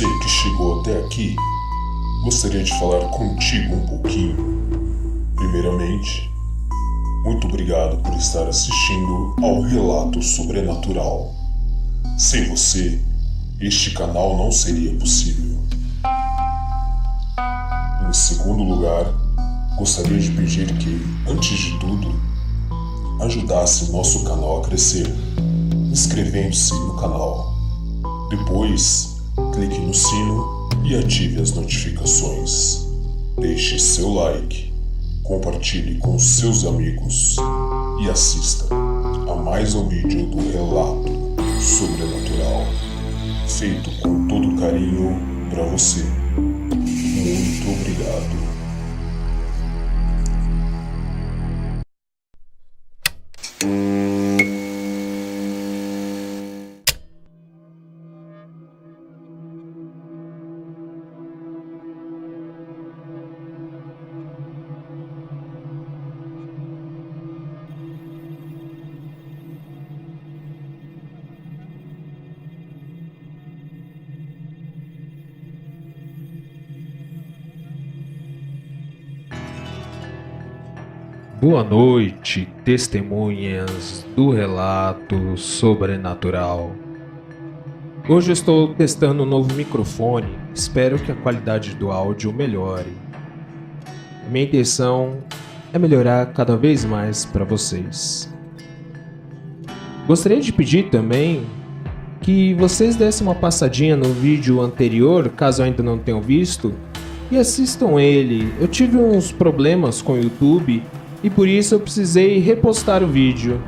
você que chegou até aqui, gostaria de falar contigo um pouquinho. Primeiramente, muito obrigado por estar assistindo ao Relato Sobrenatural. Sem você, este canal não seria possível. Em segundo lugar, gostaria de pedir que, antes de tudo, ajudasse nosso canal a crescer, inscrevendo-se no canal. Depois, clique no sino e ative as notificações. Deixe seu like, compartilhe com seus amigos e assista a mais um vídeo do Relato Sobrenatural, feito com todo carinho para você. Muito obrigado. Boa noite, testemunhas do relato sobrenatural. Hoje eu estou testando um novo microfone, espero que a qualidade do áudio melhore. Minha intenção é melhorar cada vez mais para vocês. Gostaria de pedir também que vocês dessem uma passadinha no vídeo anterior, caso ainda não tenham visto, e assistam ele. Eu tive uns problemas com o YouTube e por isso eu precisei repostar o vídeo,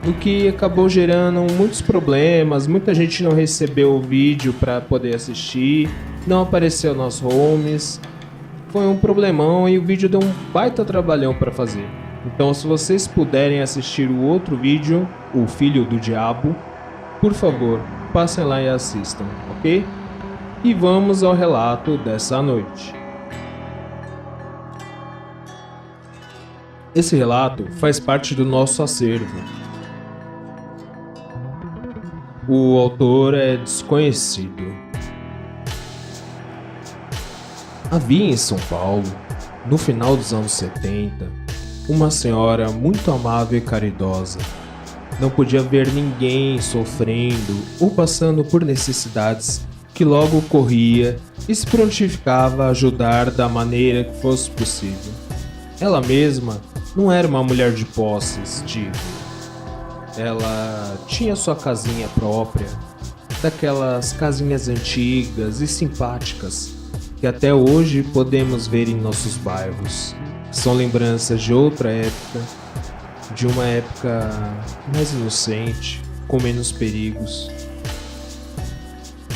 o que acabou gerando muitos problemas, muita gente não recebeu o vídeo para poder assistir, não apareceu nas homes, foi um problemão e o vídeo deu um baita trabalhão para fazer. Então se vocês puderem assistir o outro vídeo, O Filho do Diabo, por favor, passem lá e assistam, ok? E vamos ao relato dessa noite. Esse relato faz parte do nosso acervo. O autor é desconhecido. Havia em São Paulo, no final dos anos 70, uma senhora muito amável e caridosa. Não podia ver ninguém sofrendo ou passando por necessidades que logo corria e se prontificava a ajudar da maneira que fosse possível. Ela mesma não era uma mulher de posses, digo. Ela tinha sua casinha própria, daquelas casinhas antigas e simpáticas que até hoje podemos ver em nossos bairros. São lembranças de outra época, de uma época mais inocente, com menos perigos.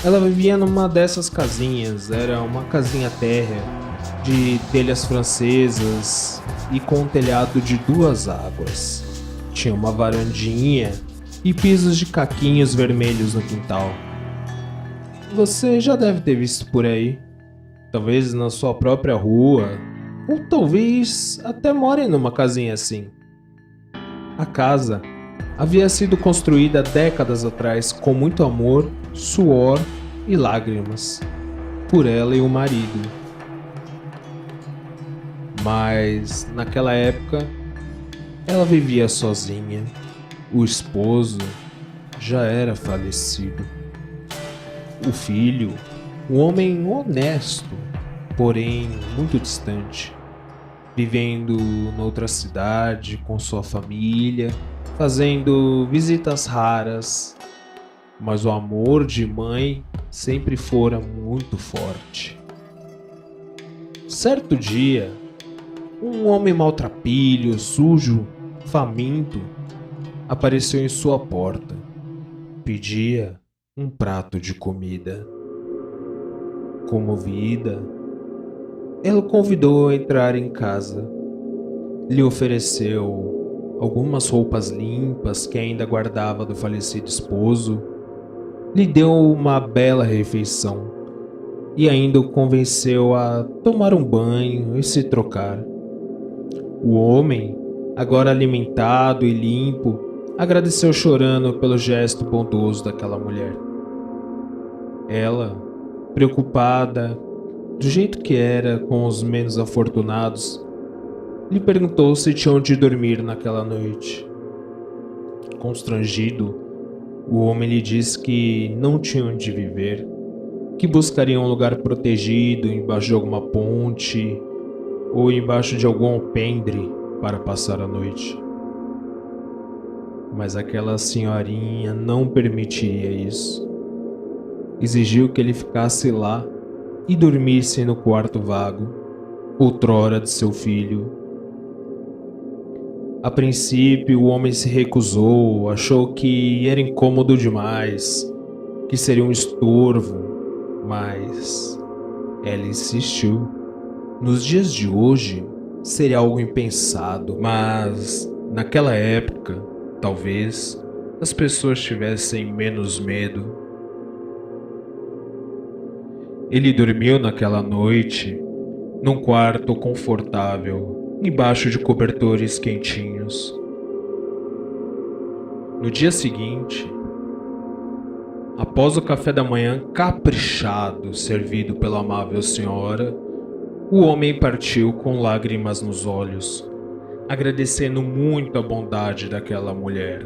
Ela vivia numa dessas casinhas, era uma casinha térrea, de telhas francesas e com um telhado de 2 águas. Tinha uma varandinha e pisos de caquinhos vermelhos no quintal. Você já deve ter visto por aí, talvez na sua própria rua, ou talvez até more numa casinha assim. A casa havia sido construída décadas atrás com muito amor, suor e lágrimas, por ela e o marido. Mas, naquela época, ela vivia sozinha. O esposo já era falecido. O filho, um homem honesto, porém muito distante, vivendo noutra cidade com sua família, fazendo visitas raras. Mas o amor de mãe sempre fora muito forte. Certo dia, um homem maltrapilho, sujo, faminto, apareceu em sua porta. Pedia um prato de comida. Comovida, ela o convidou a entrar em casa. Lhe ofereceu algumas roupas limpas que ainda guardava do falecido esposo. Lhe deu uma bela refeição e ainda o convenceu a tomar um banho e se trocar. O homem, agora alimentado e limpo, agradeceu chorando pelo gesto bondoso daquela mulher. Ela preocupada, do jeito que era com os menos afortunados, lhe perguntou se tinham de dormir naquela noite. Constrangido, o homem lhe disse que não tinham de viver, que buscariam um lugar protegido embaixo de alguma ponte ou embaixo de algum alpendre para passar a noite. Mas aquela senhorinha não permitiria isso. Exigiu que ele ficasse lá e dormisse no quarto vago, outrora de seu filho. A princípio, o homem se recusou, achou que era incômodo demais, que seria um estorvo, mas ela insistiu. Nos dias de hoje, seria algo impensado, mas naquela época, talvez as pessoas tivessem menos medo. Ele dormiu naquela noite num quarto confortável, embaixo de cobertores quentinhos. No dia seguinte, após o café da manhã caprichado servido pela amável senhora, o homem partiu com lágrimas nos olhos, agradecendo muito a bondade daquela mulher.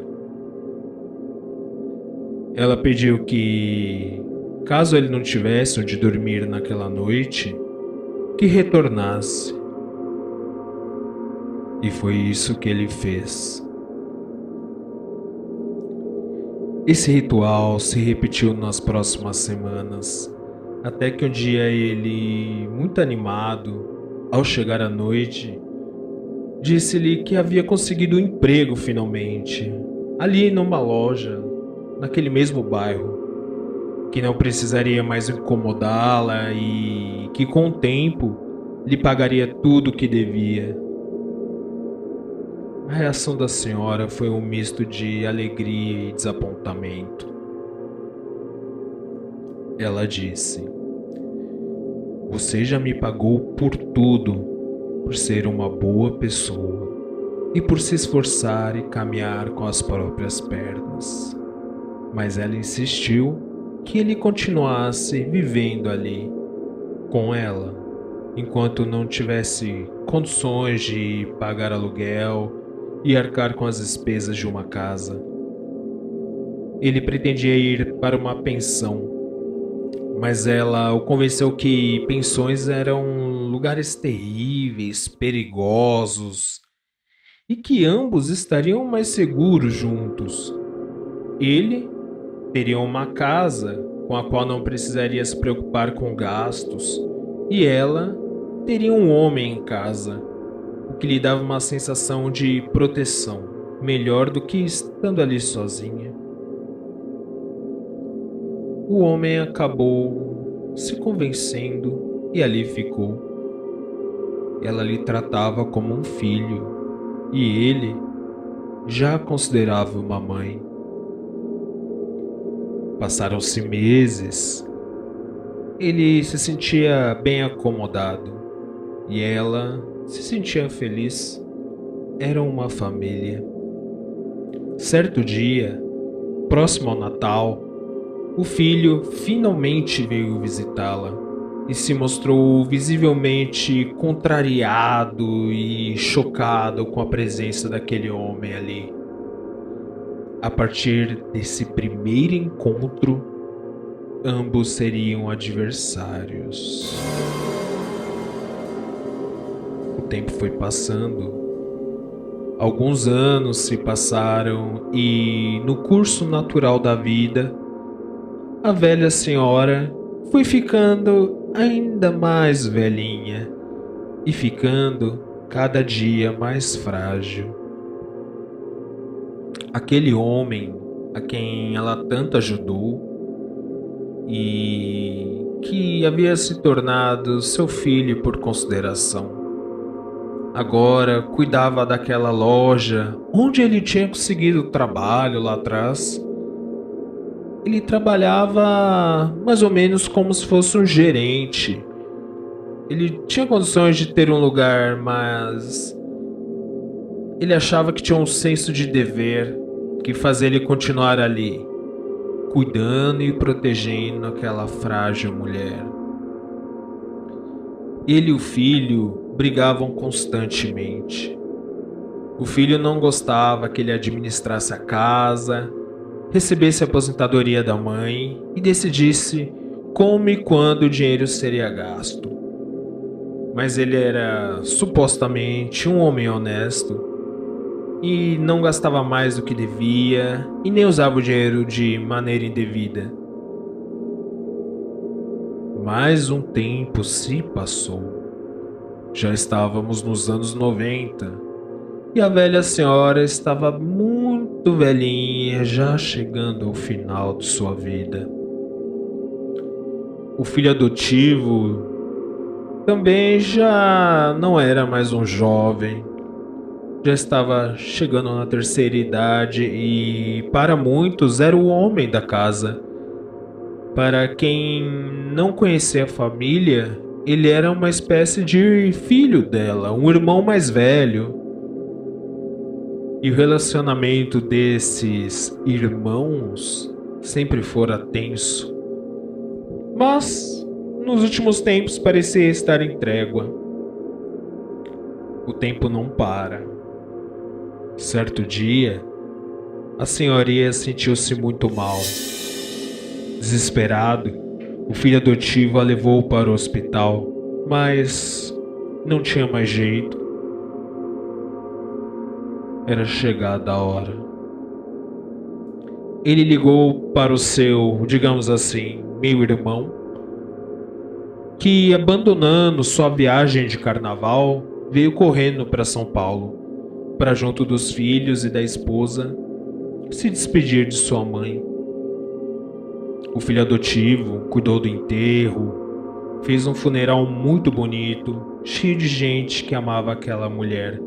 Ela pediu que, caso ele não tivesse onde dormir naquela noite, que retornasse. E foi isso que ele fez. Esse ritual se repetiu nas próximas semanas, até que um dia ele, muito animado, ao chegar à noite, disse-lhe que havia conseguido um emprego finalmente, ali numa loja, naquele mesmo bairro, que não precisaria mais incomodá-la e que com o tempo lhe pagaria tudo o que devia. A reação da senhora foi um misto de alegria e desapontamento. Ela disse: "Você já me pagou por tudo, por ser uma boa pessoa e por se esforçar e caminhar com as próprias pernas." Mas ela insistiu que ele continuasse vivendo ali com ela, enquanto não tivesse condições de pagar aluguel e arcar com as despesas de uma casa. Ele pretendia ir para uma pensão, mas ela o convenceu que pensões eram lugares terríveis, perigosos, e que ambos estariam mais seguros juntos. Ele teria uma casa com a qual não precisaria se preocupar com gastos, e ela teria um homem em casa, o que lhe dava uma sensação de proteção, melhor do que estando ali sozinha. O homem acabou se convencendo e ali ficou. Ela lhe tratava como um filho e ele já a considerava uma mãe. Passaram-se meses. Ele se sentia bem acomodado e ela se sentia feliz. Eram uma família. Certo dia, próximo ao Natal, o filho finalmente veio visitá-la e se mostrou visivelmente contrariado e chocado com a presença daquele homem ali. A partir desse primeiro encontro, ambos seriam adversários. O tempo foi passando. Alguns anos se passaram e, no curso natural da vida, a velha senhora foi ficando ainda mais velhinha e ficando cada dia mais frágil. Aquele homem a quem ela tanto ajudou e que havia se tornado seu filho por consideração, agora cuidava daquela loja onde ele tinha conseguido trabalho lá atrás. Ele trabalhava mais ou menos como se fosse um gerente. Ele tinha condições de ter um lugar, mas ele achava que tinha um senso de dever que fazia ele continuar ali. cuidando e protegendo aquela frágil mulher. Ele e o filho brigavam constantemente. O filho não gostava que ele administrasse a casa, recebesse a aposentadoria da mãe e decidisse como e quando o dinheiro seria gasto. Mas ele era supostamente um homem honesto e não gastava mais do que devia e nem usava o dinheiro de maneira indevida. Mais um tempo se passou. Já estávamos nos anos 90 e a velha senhora estava muito velhinha, já chegando ao final de sua vida. O filho adotivo também já não era mais um jovem, já estava chegando na terceira idade e, para muitos, era o homem da casa. Para quem não conhecia a família, ele era uma espécie de filho dela, um irmão mais velho. E o relacionamento desses irmãos sempre fora tenso. Mas, nos últimos tempos, parecia estar em trégua. O tempo não para. Certo dia, a senhoria sentiu-se muito mal. Desesperado, o filho adotivo a levou para o hospital, mas não tinha mais jeito. Era chegada a hora. Ele ligou para o seu, digamos assim, meio-irmão, que, abandonando sua viagem de carnaval, veio correndo para São Paulo, para junto dos filhos e da esposa, se despedir de sua mãe. O filho adotivo cuidou do enterro, fez um funeral muito bonito, cheio de gente que amava aquela mulher,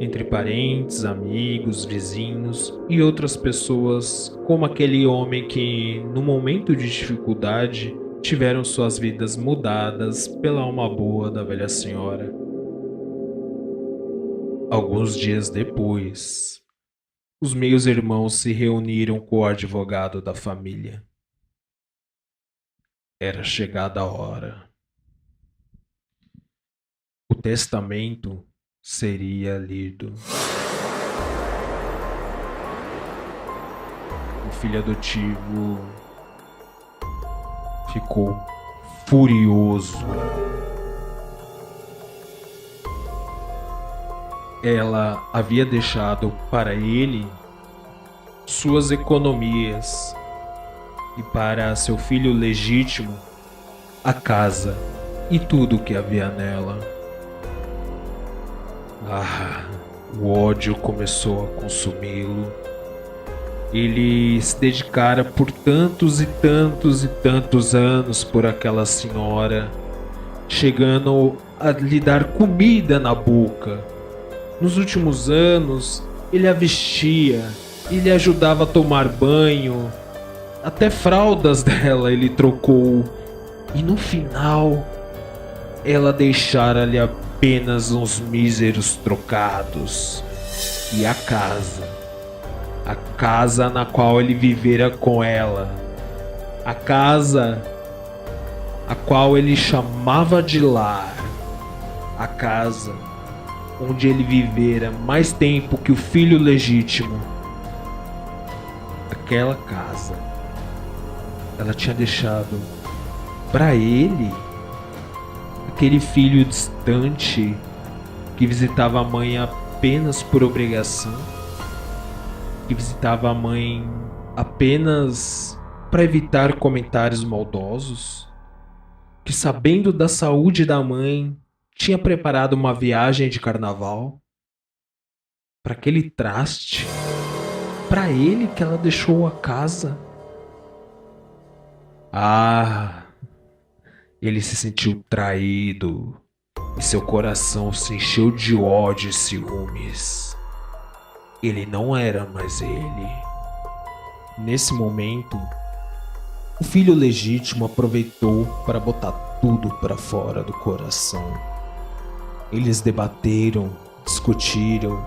entre parentes, amigos, vizinhos e outras pessoas, como aquele homem que, no momento de dificuldade, tiveram suas vidas mudadas pela alma boa da velha senhora. Alguns dias depois, os meios-irmãos se reuniram com o advogado da família. Era chegada a hora. O testamento seria lido. O filho adotivo ficou furioso. Ela havia deixado para ele suas economias e para seu filho legítimo a casa e tudo o que havia nela. O ódio começou a consumi-lo. Ele se dedicara por tantos e tantos e tantos anos por aquela senhora, chegando a lhe dar comida na boca. Nos últimos anos, ele a vestia, ele ajudava a tomar banho, até fraldas dela ele trocou. E no final, ela deixara-lhe apenas uns míseros trocados. E a casa na qual ele vivera com ela, a casa a qual ele chamava de lar, a casa onde ele vivera mais tempo que o filho legítimo. Aquela casa, ela tinha deixado para ele, aquele filho distante que visitava a mãe apenas por obrigação, que visitava a mãe apenas para evitar comentários maldosos, que, sabendo da saúde da mãe, tinha preparado uma viagem de carnaval para aquele traste, para ele que ela deixou a casa. Ele se sentiu traído e seu coração se encheu de ódio e ciúmes. Ele não era mais ele. Nesse momento, o filho legítimo aproveitou para botar tudo para fora do coração. Eles debateram, discutiram.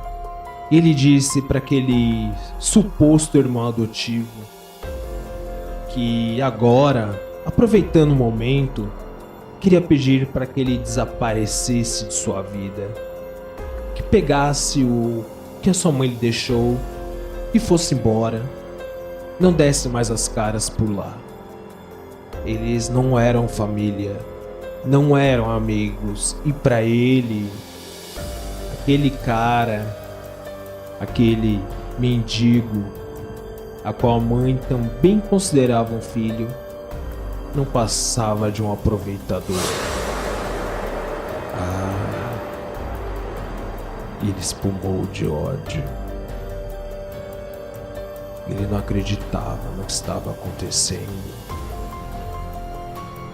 Ele disse para aquele suposto irmão adotivo que agora, aproveitando o momento, queria pedir para que ele desaparecesse de sua vida, que pegasse o que a sua mãe lhe deixou e fosse embora, não desse mais as caras por lá. Eles não eram família, não eram amigos, e para ele, aquele cara, aquele mendigo, a qual a mãe também considerava um filho, não passava de um aproveitador. Ele espumou de ódio. Ele não acreditava no que estava acontecendo.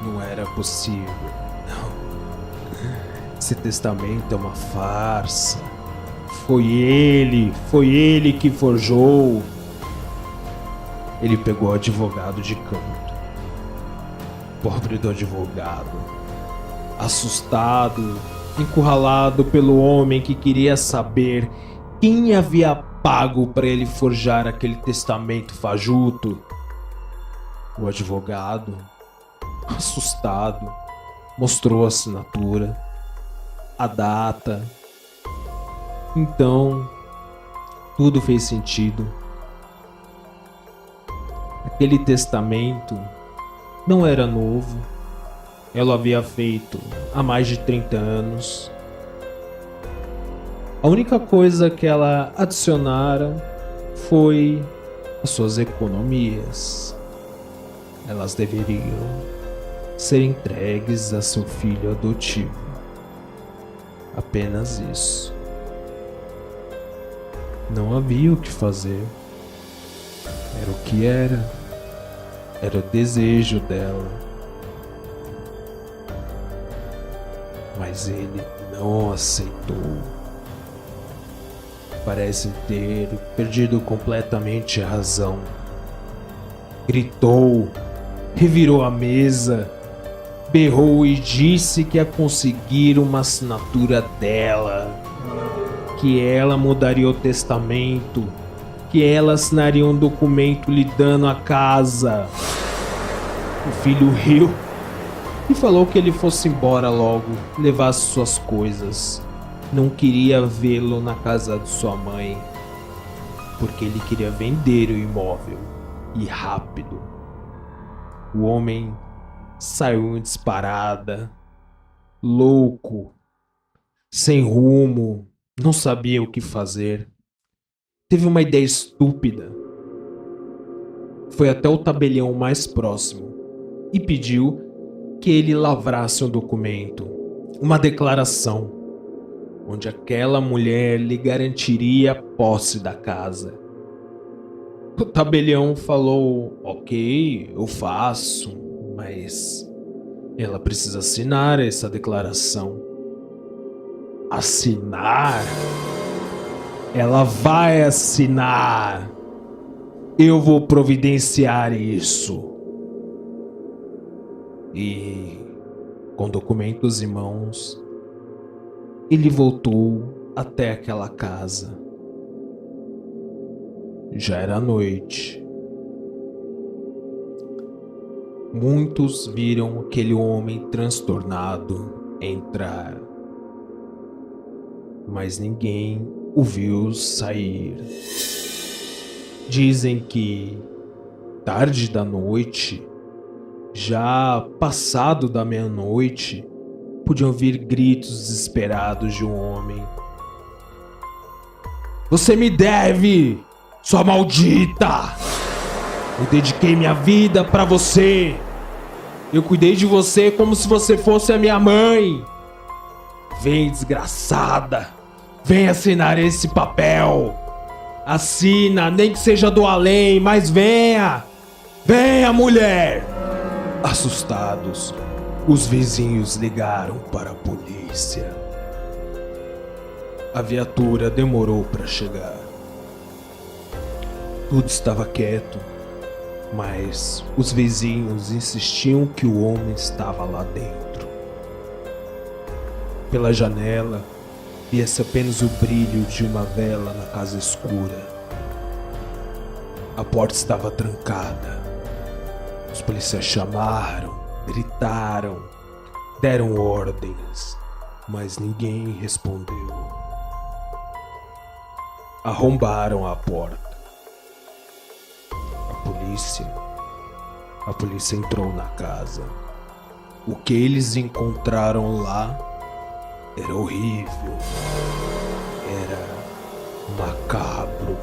Não era possível. Não. Esse testamento é uma farsa. Foi ele que forjou. Ele pegou o advogado de canto. Pobre do advogado, assustado, encurralado pelo homem que queria saber quem havia pago para ele forjar aquele testamento fajuto. O advogado, assustado, mostrou a assinatura, a data. Então, tudo fez sentido. Aquele testamento não era novo. Ela o havia feito há mais de 30 anos. A única coisa que ela adicionara foi as suas economias. Elas deveriam ser entregues a seu filho adotivo. Apenas isso. Não havia o que fazer. Era o que era. Era o desejo dela. Mas ele não aceitou. Parece ter perdido completamente a razão. Gritou, revirou a mesa, berrou e disse que ia conseguir uma assinatura dela, que ela mudaria o testamento, que ela assinaria um documento lhe dando a casa. O filho riu e falou que ele fosse embora logo, levasse suas coisas. Não queria vê-lo na casa de sua mãe, porque ele queria vender o imóvel, e rápido. O homem saiu em disparada, louco, sem rumo, não sabia o que fazer. Teve uma ideia estúpida. Foi até o tabelião mais próximo e pediu que ele lavrasse um documento, uma declaração, onde aquela mulher lhe garantiria a posse da casa. O tabelião falou: ok, eu faço, mas ela precisa assinar essa declaração. Assinar? Ela vai assinar. Eu vou providenciar isso. E, com documentos em mãos, ele voltou até aquela casa. Já era noite. Muitos viram aquele homem transtornado entrar, mas ninguém o viu sair. Dizem que, tarde da noite, já passado da meia-noite, podiam ouvir gritos desesperados de um homem. Você me deve, sua maldita! Eu dediquei minha vida pra você. Eu cuidei de você como se você fosse a minha mãe. Vem, desgraçada. Vem assinar esse papel. Assina, nem que seja do além, mas venha. Venha, mulher. Assustados, os vizinhos ligaram para a polícia. A viatura demorou para chegar. Tudo estava quieto, mas os vizinhos insistiam que o homem estava lá dentro. Pela janela, via-se apenas o brilho de uma vela na casa escura. A porta estava trancada. Os policiais chamaram, gritaram, deram ordens, mas ninguém respondeu. Arrombaram a porta. A polícia entrou na casa. O que eles encontraram lá era horrível. Era macabro.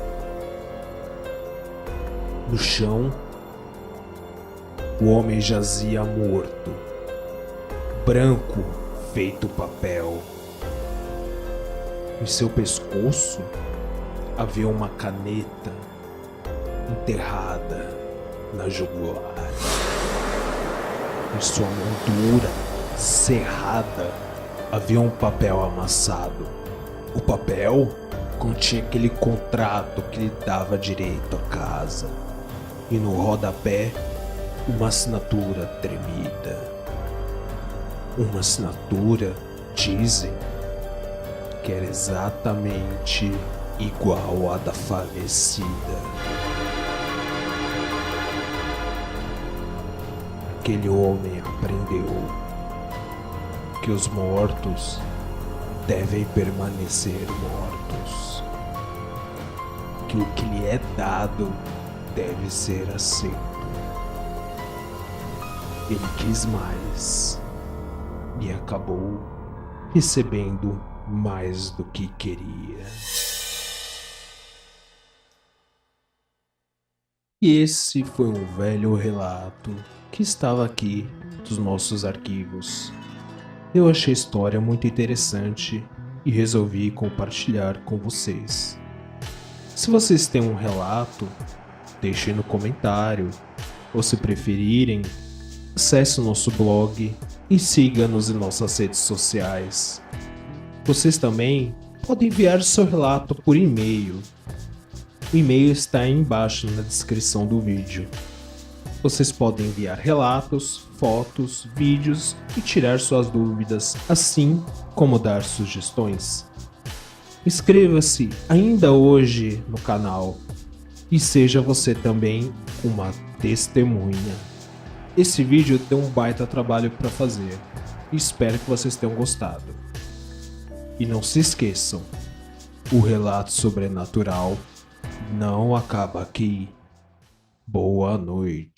No chão, o homem jazia morto, branco feito papel. Em seu pescoço havia uma caneta enterrada na jugular. Em sua mão dura, cerrada, havia um papel amassado. O papel continha aquele contrato que lhe dava direito à casa. E no rodapé, uma assinatura tremida. Uma assinatura, dizem, que era exatamente igual à da falecida. Aquele homem aprendeu que os mortos devem permanecer mortos, que o que lhe é dado deve ser aceito. Ele quis mais e acabou recebendo mais do que queria. E esse foi um velho relato que estava aqui dos nossos arquivos. Eu achei a história muito interessante e resolvi compartilhar com vocês. Se vocês têm um relato, deixem no comentário, ou se preferirem, acesse o nosso blog e siga-nos em nossas redes sociais. Vocês também podem enviar seu relato por e-mail. O e-mail está aí embaixo na descrição do vídeo. Vocês podem enviar relatos, fotos, vídeos e tirar suas dúvidas, assim como dar sugestões. Inscreva-se ainda hoje no canal e seja você também uma testemunha. Esse vídeo deu um baita trabalho para fazer e espero que vocês tenham gostado. E não se esqueçam, o relato sobrenatural não acaba aqui. Boa noite.